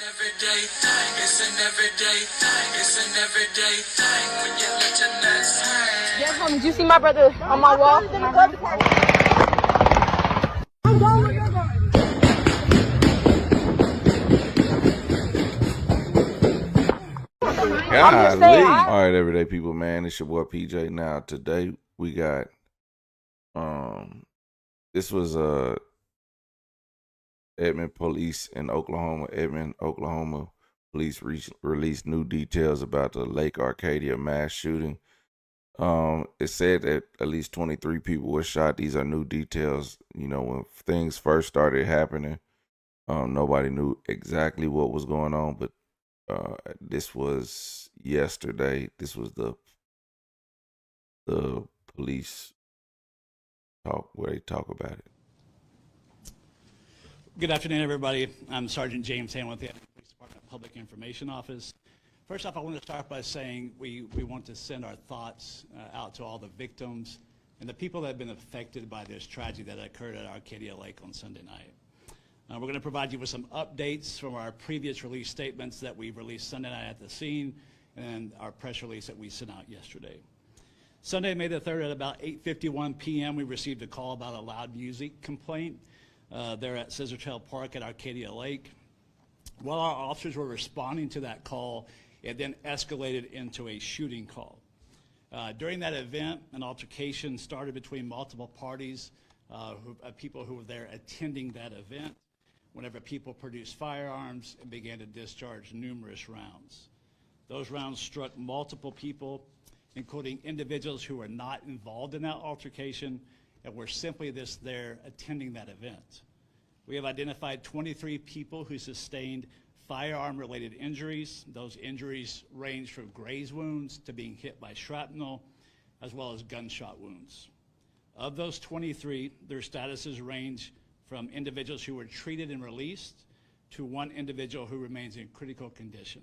everyday thing. It's an everyday thing. It's an everyday thing. When you let your nuts hang. Yes, homie. Did you see my brother on my wall? Golly. All right, everyday people, man. It's your boy PJ. Now today we got this was Edmond police in Oklahoma. Edmond, Oklahoma police released new details about the Lake Arcadia mass shooting. It said that at least 23 people were shot. These are new details. You know, when things first started happening, nobody knew exactly what was going on, but this was yesterday. This was the police talk where they talk about it. Good afternoon, everybody. I'm Sergeant James Ham with the Police Department Public Information Office. First off, I want to start by saying we want to send our thoughts out to all the victims and the people that have been affected by this tragedy that occurred at Arcadia Lake on Sunday night. We're going to provide you with some updates from our previous release statements that we released Sunday night at the scene and our press release that we sent out yesterday. Sunday, May the 3rd at about 8:51 p.m., we received a call about a loud music complaint there at Scissortail Park at Arcadia Lake. While our officers were responding to that call, it then escalated into a shooting call. During that event, an altercation started between multiple parties, people who were there attending that event, whenever people produced firearms and began to discharge numerous rounds. Those rounds struck multiple people, including individuals who were not involved in that altercation and were simply just there attending that event. We have identified 23 people who sustained firearm-related injuries. Those injuries range from graze wounds to being hit by shrapnel, as well as gunshot wounds. Of those 23, their statuses range from individuals who were treated and released to one individual who remains in critical condition.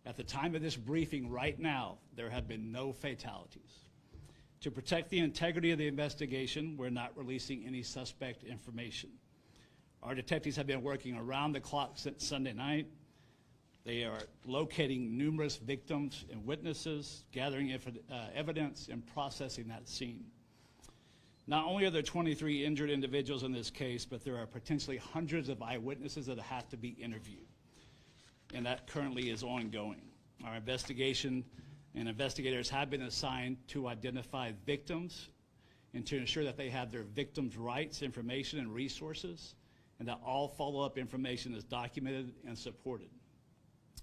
At the time of this briefing right now, there have been no fatalities. To protect the integrity of the investigation, we're not releasing any suspect information. Our detectives have been working around the clock since Sunday night. They are locating numerous victims and witnesses, gathering evidence, and processing that scene. Not only are there 23 injured individuals in this case, but there are potentially hundreds of eyewitnesses that have to be interviewed, and that currently is ongoing. Our investigation and investigators have been assigned to identify victims and to ensure that they have their victims' rights, information, and resources, and that all follow-up information is documented and supported.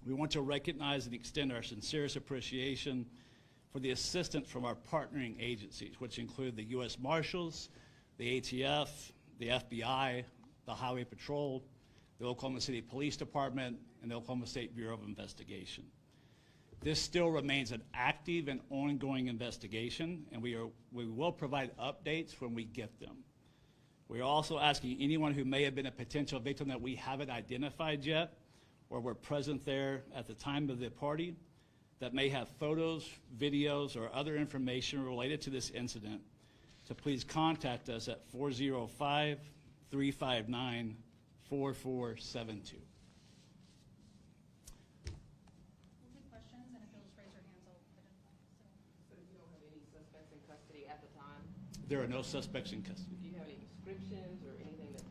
We want to recognize and extend our sincerest appreciation for the assistance from our partnering agencies, which include the U.S. Marshals, the ATF, the FBI, the Highway Patrol, the Oklahoma City Police Department, and the Oklahoma State Bureau of Investigation. This still remains an active and ongoing investigation, and we will provide updates when we get them. We are also asking anyone who may have been a potential victim that we haven't identified yet or were present there at the time of the party that may have photos, videos, or other information related to this incident to please contact us at 405-359-4472. There are no suspects in custody. Do you have any descriptions or anything that?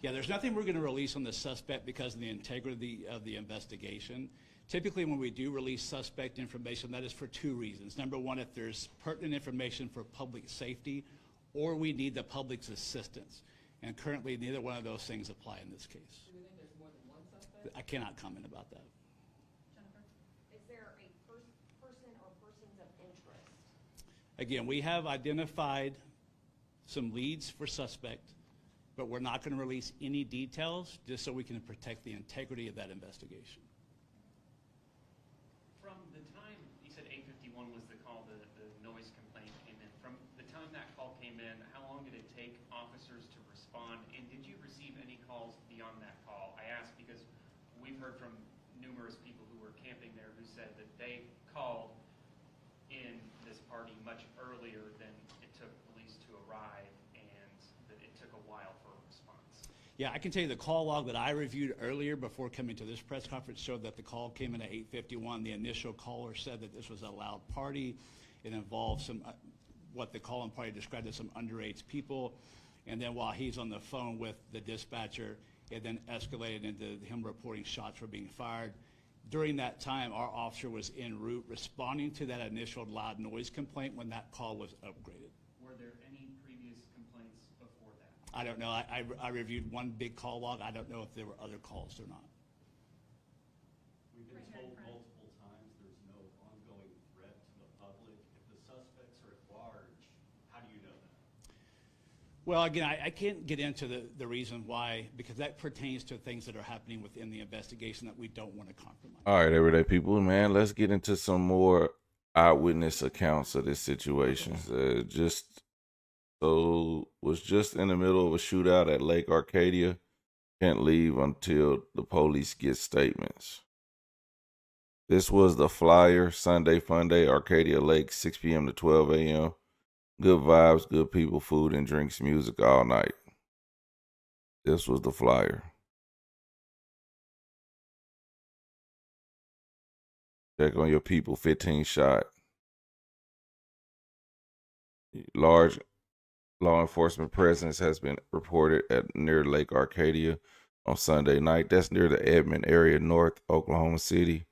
Yeah, there's nothing we're going to release on the suspect because of the integrity of the investigation. Typically, when we do release suspect information, that is for two reasons. Number one, if there's pertinent information for public safety, or we need the public's assistance. And currently, neither one of those things apply in this case. Do you think there's more than one suspect? I cannot comment about that. Jennifer, is there a person or persons of interest? Again, we have identified some leads for suspect, but we're not going to release any details just so we can protect the integrity of that investigation. From the time, you said 8:51 was the call, the noise complaint came in. From the time that call came in, how long did it take officers to respond? And did you receive any calls beyond that call? I ask because we've heard from numerous people who were camping there who said that they called in this party much earlier than it took police to arrive, and that it took a while for a response. Yeah, I can tell you the call log that I reviewed earlier before coming to this press conference showed that the call came in at 8:51. The initial caller said that this was a loud party. It involved some, what the call-in party described as some underage people. And then while he's on the phone with the dispatcher, it then escalated into him reporting shots were being fired. During that time, our officer was en route responding to that initial loud noise complaint when that call was upgraded. Were there any previous complaints before that? I don't know. I reviewed one big call log. I don't know if there were other calls or not. We've been told multiple times there's no ongoing threat to the public. If the suspects are at large, how do you know that? Well, again, I can't get into the reason why, because that pertains to things that are happening within the investigation that we don't want to compromise. All right, everyday people, man, let's get into some more eyewitness accounts of this situation. Was just in the middle of a shootout at Lake Arcadia. Can't leave until the police get statements. This was the flyer, Sunday Fun Day, Arcadia Lake, 6 p.m. to 12 a.m. Good vibes, good people, food and drinks, music all night. This was the flyer. Check on your people, 15 shot. Large law enforcement presence has been reported at near Lake Arcadia on Sunday night. That's near the Edmond area, northeast Oklahoma City,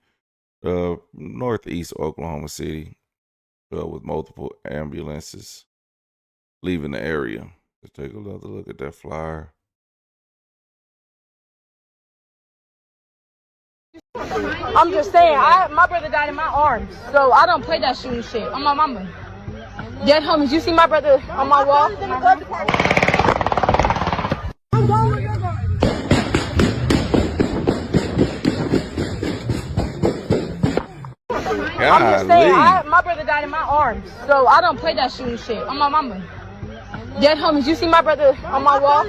with multiple ambulances leaving the area. Let's take another look at that flyer. I'm just saying, my brother died in my arms, so I don't play that shooting shit. On my mama. Dead homies, you see my brother on my wall? I'm just saying, my brother died in my arms, so I don't play that shooting shit. On my mama. Dead homies, you see my brother on my wall?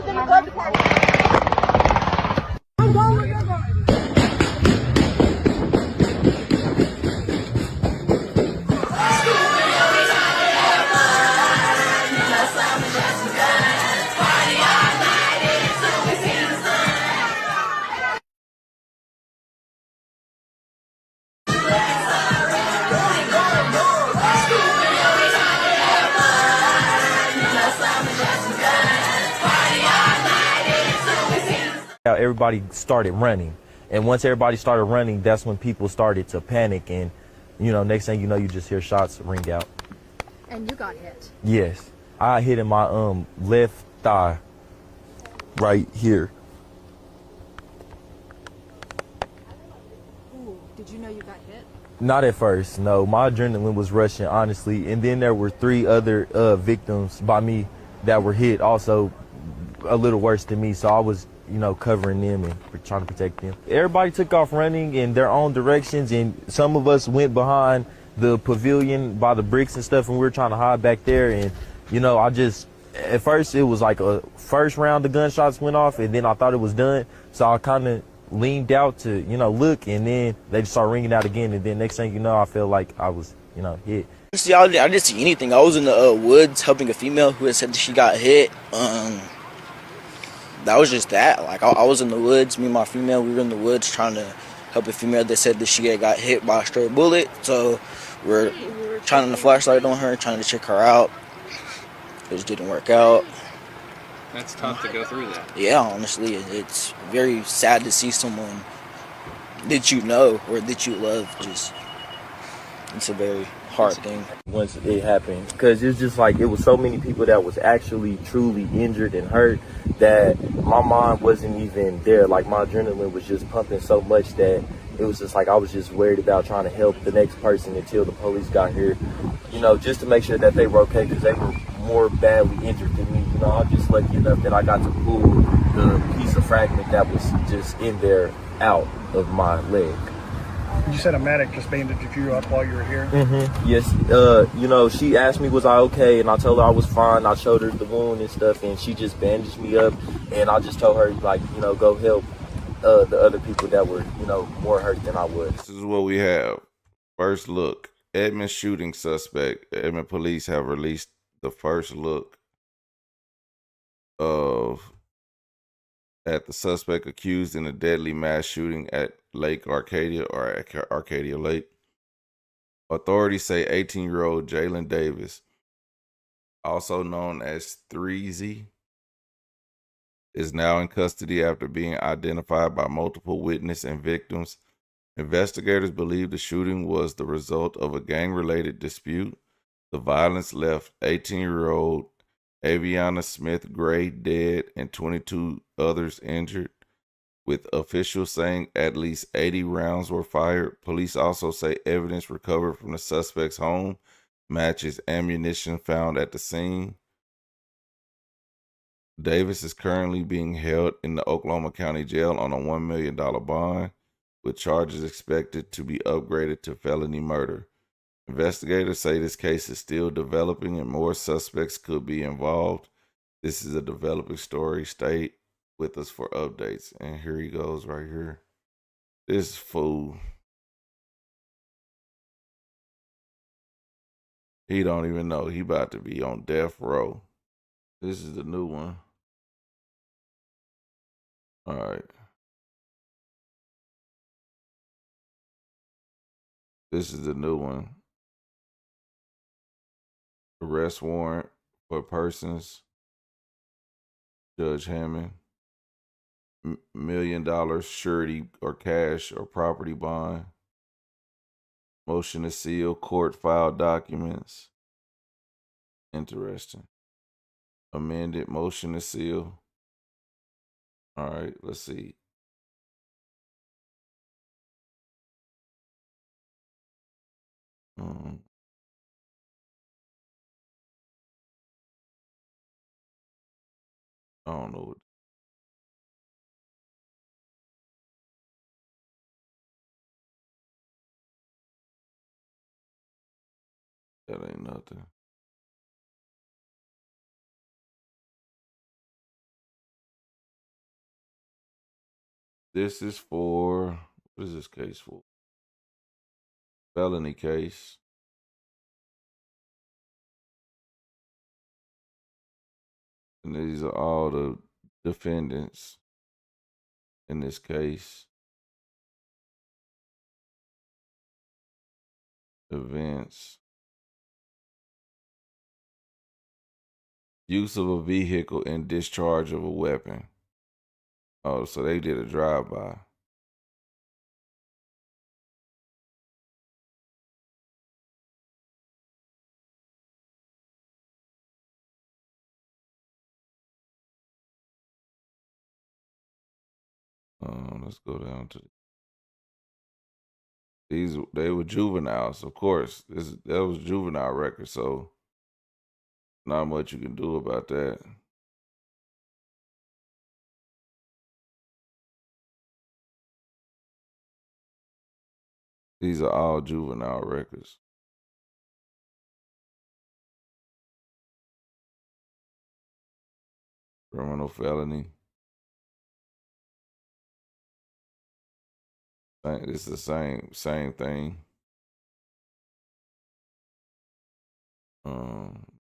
Everybody started running, and once everybody started running, that's when people started to panic, and next thing you know, you just hear shots ring out. And you got hit? Yes, I hit in my left thigh right here. Ooh, did you know you got hit? Not at first, no. My adrenaline was rushing, honestly, and then there were 3 other victims by me that were hit also a little worse than me, so I was covering them and trying to protect them. Everybody took off running in their own directions, and some of us went behind the pavilion by the bricks and stuff, and we were trying to hide back there. And at first it was like a first round of gunshots went off, and then I thought it was done, so I kind of leaned out to look, and then they just started ringing out again, and then next thing you know, I felt like I was hit. See, I didn't see anything. I was in the woods helping a female who had said that she got hit. That was just that. Like, I was in the woods. Me and my female, we were in the woods trying to help a female that said that she had got hit by a stray bullet. So we're shining the flashlight on her, trying to check her out. It just didn't work out. That's tough to go through that. Yeah, honestly, it's very sad to see someone that you know or that you love it's a very hard thing. Once it happened, because it's just like it was so many people that was actually truly injured and hurt that my mind wasn't even there. Like, my adrenaline was just pumping so much that it was just like I was just worried about trying to help the next person until the police got here, just to make sure that they were okay, because they were more badly injured than me. I'm just lucky enough that I got to pull the piece of fragment that was just in there out of my leg. You said a medic just bandaged you up while you were here? Mm-hmm. Yes. She asked me was I okay, and I told her I was fine. I showed her the wound and stuff, and she just bandaged me up, and I just told her, go help the other people that were, more hurt than I was. This is what we have. First look. Edmond shooting suspect. Edmond police have released the first look of at the suspect accused in a deadly mass shooting at Lake Arcadia or Arcadia Lake. Authorities say 18-year-old Jalen Davis, also known as 3Z, is now in custody after being identified by multiple witnesses and victims. Investigators believe the shooting was the result of a gang-related dispute. The violence left 18-year-old Aviana Smith Gray dead and 22 others injured, with officials saying at least 80 rounds were fired. Police also say evidence recovered from the suspect's home matches ammunition found at the scene. Davis is currently being held in the Oklahoma County Jail on a $1 million bond, with charges expected to be upgraded to felony murder. Investigators say this case is still developing and more suspects could be involved. This is a developing story. Stay with us for updates. And here he goes right here. This fool. He don't even know. He about to be on death row. This is the new one. All right. This is the new one. Arrest warrant for persons. Judge Hammond. $1 million surety or cash or property bond. Motion to seal court file documents. Interesting. Amended motion to seal. All right, let's see. I don't know what. That ain't nothing. This is for, what is this case for? Felony case. And these are all the defendants in this case. Events. Use of a vehicle and discharge of a weapon. Oh, so they did a drive-by. Let's go down to these. They were juveniles, of course. That was juvenile record, so not much you can do about that. These are all juvenile records. Criminal felony. It's the same thing.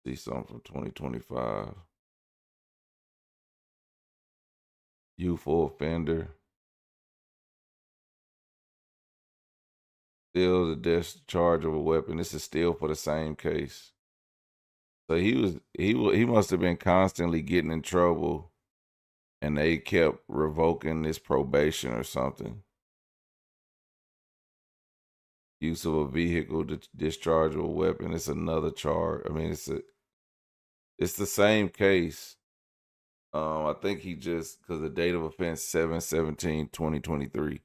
See something from 2025. Youthful offender. Still the discharge of a weapon. This is still for the same case. So he must have been constantly getting in trouble, and they kept revoking this probation or something. Use of a vehicle to discharge of a weapon. It's another charge. I mean, it's the same case. I think he just, because the date of offense 7/17/2023.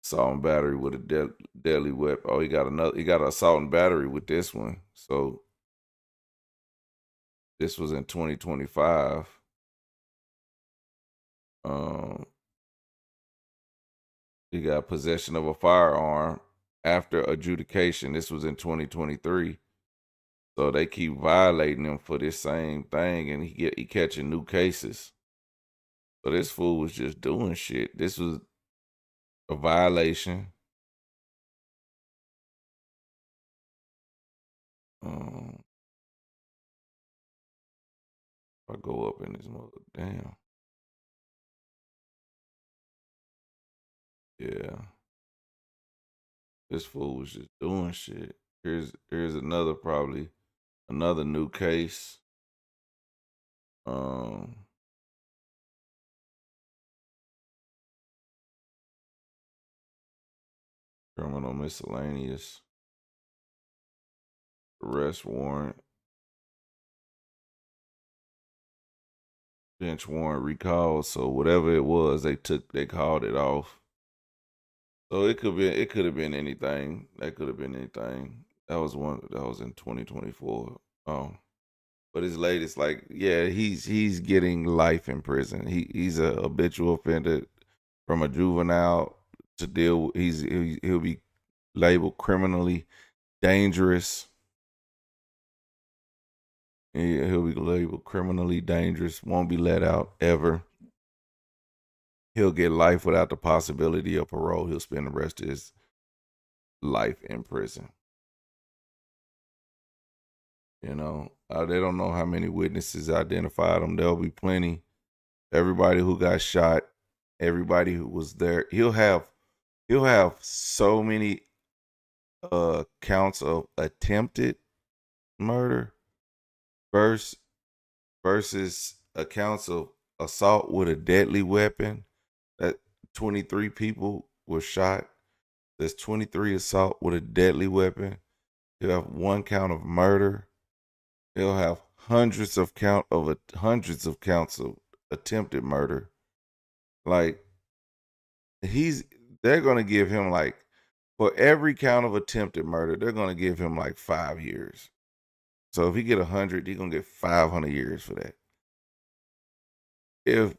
Assault and battery with a deadly weapon. Oh, he got an assault and battery with this one. So this was in 2025. He got possession of a firearm after adjudication. This was in 2023. So they keep violating him for this same thing, and he catching new cases. So this fool was just doing shit. This was a violation. If I go up in this mother, damn. Yeah. This fool was just doing shit. Here's another new case. Criminal miscellaneous arrest warrant, bench warrant recalled. So whatever it was, they called it off. So it could have been anything. That could have been anything. That was in 2024. But his latest, like, yeah, he's getting life in prison. He's a habitual offender from a juvenile to deal. He'll be labeled criminally dangerous. He'll be labeled criminally dangerous. Won't be let out ever. He'll get life without the possibility of parole. He'll spend the rest of his life in prison. You know, they don't know how many witnesses identified him. There'll be plenty. Everybody who got shot, everybody who was there. He'll have so many counts of attempted murder versus accounts of assault with a deadly weapon. That 23 people were shot. There's 23 assault with a deadly weapon. He'll have one count of murder. He'll have hundreds of counts of attempted murder. Like, they're gonna give him, like, for every count of attempted murder, they're gonna give him like 5 years. So if he get 100, he's gonna get 500 years for that. If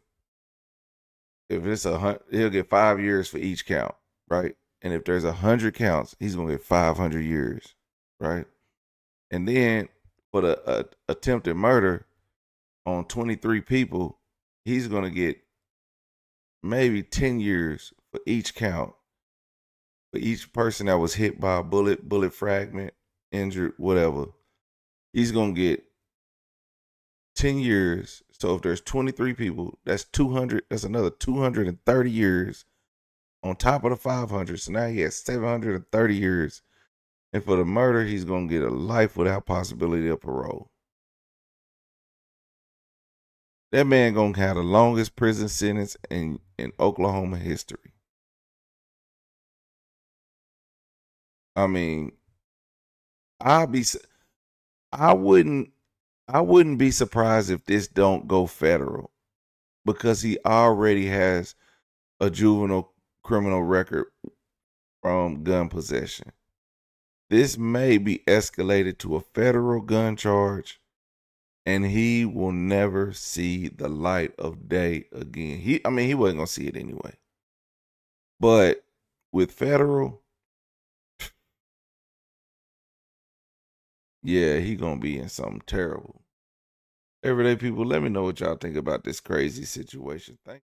it's he'll get 5 years for each count, right? And if there's 100 counts, he's gonna get 500 years, right? And then for the attempted murder on 23 people, he's gonna get maybe 10 years for each count. For each person that was hit by a bullet fragment, injured, whatever, he's gonna get 10 years. So if there's 23 people, that's 200. That's another 230 years on top of the 500. So now he has 730 years. And for the murder, he's gonna get a life without possibility of parole. That man gonna have the longest prison sentence in Oklahoma history. I mean, I wouldn't be surprised if this don't go federal, because he already has a juvenile criminal record from gun possession. This may be escalated to a federal gun charge, and he will never see the light of day again. He wasn't gonna see it anyway. But with federal, yeah, he gonna be in something terrible. Everyday people, let me know what y'all think about this crazy situation. Thank